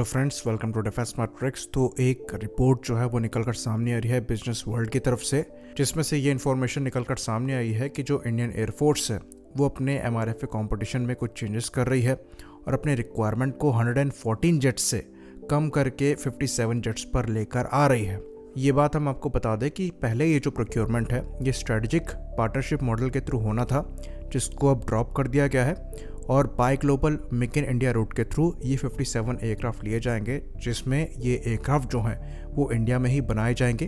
Hello friends, welcome to defence smart tricks. तो एक report जो है वो निकल कर सामने आ रही है बिजनेस वर्ल्ड की तरफ से, जिसमें से ये इन्फॉर्मेशन निकल कर सामने आई है कि जो इंडियन एयरफोर्स है वो अपने MRFA कंपटीशन में कुछ चेंजेस कर रही है और अपने रिक्वायरमेंट को 114 जेट्स से कम करके 57 जेट्स पर लेकर आ रही है। ये बात हम आपको बता दें कि पहले ये जो प्रोक्योरमेंट है ये स्ट्रेटेजिक पार्टनरशिप मॉडल के थ्रू होना था, जिसको अब ड्रॉप कर दिया गया है और buy global make in India route के थ्रू ये 57 एयरक्राफ्ट लिए जाएंगे, जिसमें ये एयरक्राफ्ट जो हैं वो इंडिया में ही बनाए जाएंगे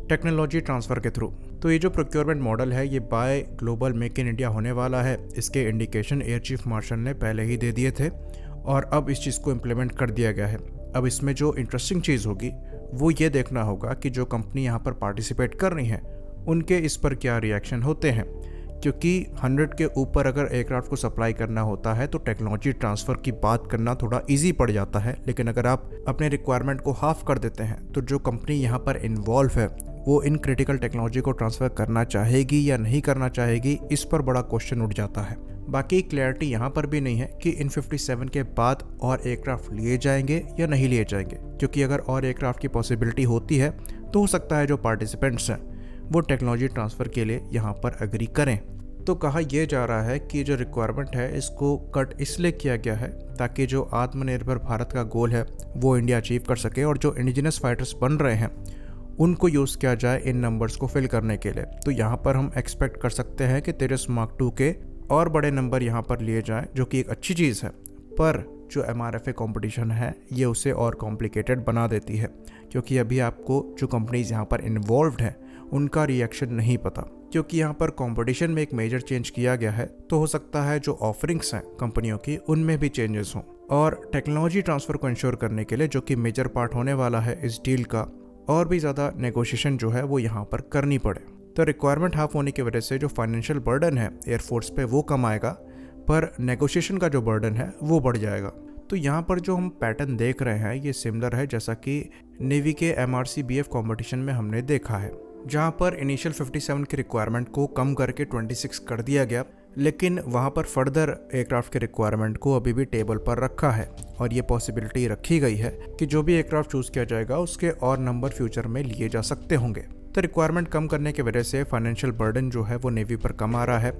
टेक्नोलॉजी ट्रांसफ़र के थ्रू। तो ये जो प्रोक्योरमेंट मॉडल है ये buy global make in India होने वाला है। इसके इंडिकेशन एयर चीफ मार्शल ने पहले ही दे दिए थे और अब इस चीज़ को इम्प्लीमेंट कर दिया गया है। अब इसमें जो इंटरेस्टिंग चीज़ होगी वो ये देखना होगा कि जो कंपनी यहाँ पर पार्टिसिपेट कर रही हैं उनके इस पर क्या रिएक्शन होते हैं, क्योंकि 100 के ऊपर अगर एयरक्राफ्ट को सप्लाई करना होता है तो टेक्नोलॉजी ट्रांसफ़र की बात करना थोड़ा इजी पड़ जाता है। लेकिन अगर आप अपने रिक्वायरमेंट को हाफ कर देते हैं तो जो कंपनी यहाँ पर इन्वॉल्व है वो इन क्रिटिकल टेक्नोलॉजी को ट्रांसफ़र करना चाहेगी या नहीं करना चाहेगी, इस पर बड़ा क्वेश्चन उठ जाता है। बाकी क्लैरिटी यहाँ पर भी नहीं है कि इन 57 के बाद और एयरक्राफ्ट लिए जाएंगे या नहीं लिए जाएंगे, क्योंकि अगर और एयरक्राफ्ट की पॉसिबिलिटी होती है तो हो सकता है जो पार्टिसिपेंट्स हैं वो टेक्नोलॉजी ट्रांसफ़र के लिए यहाँ पर एग्री करें। तो कहा यह जा रहा है कि जो रिक्वायरमेंट है इसको कट इसलिए किया गया है ताकि जो आत्मनिर्भर भारत का गोल है वो इंडिया अचीव कर सके और जो इंडिजिनस फाइटर्स बन रहे हैं उनको यूज़ किया जाए इन नंबर्स को फिल करने के लिए। तो यहाँ पर हम एक्सपेक्ट कर सकते हैं कि तेजस मार्क 2 के और बड़े नंबर यहाँ पर लिए जाएँ, जो कि एक अच्छी चीज़ है। पर जो MRFA कंपटीशन है ये उसे और कॉम्प्लिकेटेड बना देती है, क्योंकि अभी आपको जो कंपनीज यहाँ पर इन्वॉल्व्ड हैं उनका रिएक्शन नहीं पता। क्योंकि यहाँ पर कंपटीशन में एक मेजर चेंज किया गया है तो हो सकता है जो ऑफरिंग्स हैं कंपनियों की उनमें भी चेंजेस हों, और टेक्नोलॉजी ट्रांसफ़र को इंश्योर करने के लिए जो कि मेजर पार्ट होने वाला है इस डील का, और भी ज़्यादा नेगोशिएशन जो है वो यहाँ पर करनी पड़े। तो रिक्वायरमेंट हाफ होने की वजह से जो फाइनेंशियल बर्डन है एयरफोर्स पे वो कम आएगा, पर नेगोशिएशन का जो बर्डन है वो बढ़ जाएगा। तो यहाँ पर जो हम पैटर्न देख रहे हैं ये सिमिलर है जैसा कि नेवी के MRCBF कॉम्पिटिशन में हमने देखा है, जहाँ पर इनिशियल 57 की रिक्वायरमेंट को कम करके 26 कर दिया गया, लेकिन वहाँ पर फर्दर एयरक्राफ्ट के रिक्वायरमेंट को अभी भी टेबल पर रखा है और ये पॉसिबिलिटी रखी गई है कि जो भी एयरक्राफ्ट चूज़ किया जाएगा उसके और नंबर फ्यूचर में लिए जा सकते होंगे। तो रिक्वायरमेंट कम करने की वजह से फाइनेंशियल बर्डन जो है वो नेवी पर कम आ रहा है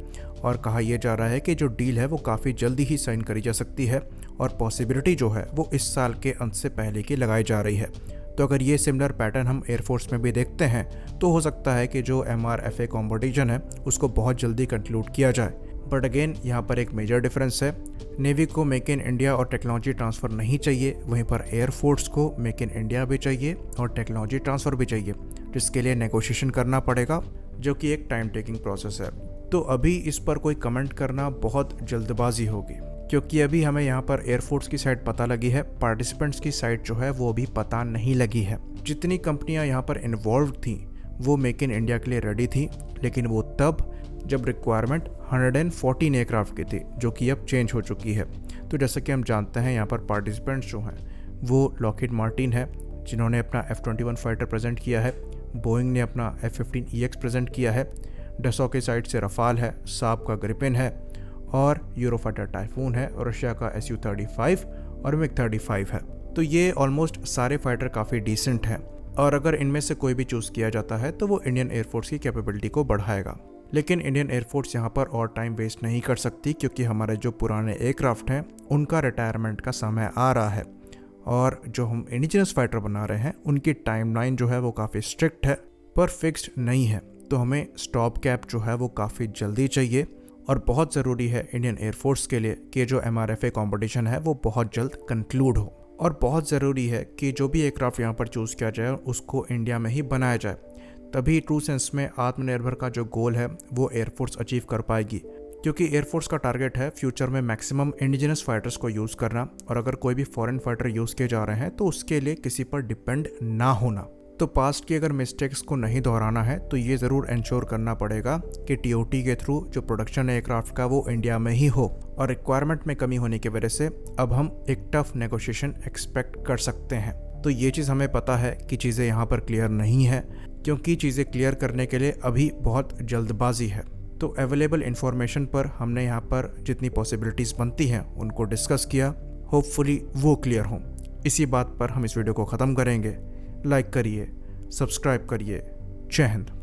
और कहा यह जा रहा है कि जो डील है वो काफ़ी जल्दी ही साइन करी जा सकती है और पॉसिबिलिटी जो है वो इस साल के अंत से पहले की लगाई जा रही है। तो अगर ये सिमिलर पैटर्न हम एयरफोर्स में भी देखते हैं तो हो सकता है कि जो MRFA कॉम्पिटिशन है उसको बहुत जल्दी कंक्लूड किया जाए। बट अगेन यहाँ पर एक मेजर डिफरेंस है, नेवी को मेक इन इंडिया और टेक्नोलॉजी ट्रांसफ़र नहीं चाहिए, वहीं पर एयरफोर्स को मेक इन इंडिया भी चाहिए और टेक्नोलॉजी ट्रांसफ़र भी चाहिए, जिसके लिए नेगोशिएशन करना पड़ेगा, जो कि एक टाइम टेकिंग प्रोसेस है। तो अभी इस पर कोई कमेंट करना बहुत जल्दबाजी होगी, क्योंकि अभी हमें यहाँ पर एयरफोर्स की साइड पता लगी है, पार्टिसिपेंट्स की साइड जो है वो अभी पता नहीं लगी है। जितनी कंपनियाँ यहाँ पर इन्वॉल्व थी वो मेक इन इंडिया के लिए रेडी थी, लेकिन वो तब जब रिक्वायरमेंट 114 एयरक्राफ्ट की थी, जो कि अब चेंज हो चुकी है। तो जैसा कि हम जानते हैं यहाँ पर पार्टिसिपेंट्स जो हैं वो लॉकहीड मार्टिन है, जिन्होंने अपना F-21 फाइटर प्रेजेंट किया है, बोइंग ने अपना F-15EX प्रेजेंट किया है, डसो के साइड से रफाल है, साब का ग्रिपिन है और यूरोफाइटर टाइफून है, रशिया का Su-35 और MiG-35 है। तो ये ऑलमोस्ट सारे फाइटर काफ़ी डिसेंट हैं और अगर इनमें से कोई भी चूज़ किया जाता है तो वो इंडियन एयरफोर्स की कैपेबिलिटी को बढ़ाएगा। लेकिन इंडियन एयरफोर्स यहाँ पर और टाइम वेस्ट नहीं कर सकती, क्योंकि हमारे जो पुराने एयरक्राफ्ट हैं उनका रिटायरमेंट का समय आ रहा है और जो हम इंडिजिनस फाइटर बना रहे हैं उनकी टाइमलाइन जो है वो काफ़ी स्ट्रिक्ट है पर फिक्स्ड नहीं है। तो हमें स्टॉप गैप जो है वो काफ़ी जल्दी चाहिए और बहुत ज़रूरी है इंडियन एयरफोर्स के लिए कि जो MRFA कंपटीशन है वो बहुत जल्द कंक्लूड हो, और बहुत ज़रूरी है कि जो भी एयरक्राफ्ट यहाँ पर चूज़ किया जाए उसको इंडिया में ही बनाया जाए, तभी ट्रू सेंस में आत्मनिर्भर का जो गोल है वो एयरफोर्स अचीव कर पाएगी। क्योंकि एयरफोर्स का टारगेट है फ्यूचर में मैक्सिमम इंडिजिनस फाइटर्स को यूज़ करना, और अगर कोई भी फॉरेन फाइटर यूज़ किए जा रहे हैं तो उसके लिए किसी पर डिपेंड ना होना। तो पास्ट की अगर मिस्टेक्स को नहीं दोहराना है तो ये ज़रूर इंश्योर करना पड़ेगा कि TOT के थ्रू जो प्रोडक्शन एयरक्राफ्ट का वो इंडिया में ही हो, और रिक्वायरमेंट में कमी होने की वजह से अब हम एक टफ नेगोशिएशन एक्सपेक्ट कर सकते हैं। तो ये चीज़ हमें पता है कि चीज़ें यहाँ पर क्लियर नहीं है, क्योंकि चीज़ें क्लियर करने के लिए अभी बहुत जल्दबाजी है। तो अवेलेबल इन्फॉर्मेशन पर हमने यहाँ पर जितनी पॉसिबिलिटीज़ बनती हैं उनको डिस्कस किया, होपफुली वो क्लियर हों। इसी बात पर हम इस वीडियो को ख़त्म करेंगे। लाइक करिए, सब्सक्राइब करिए। जय हिंद।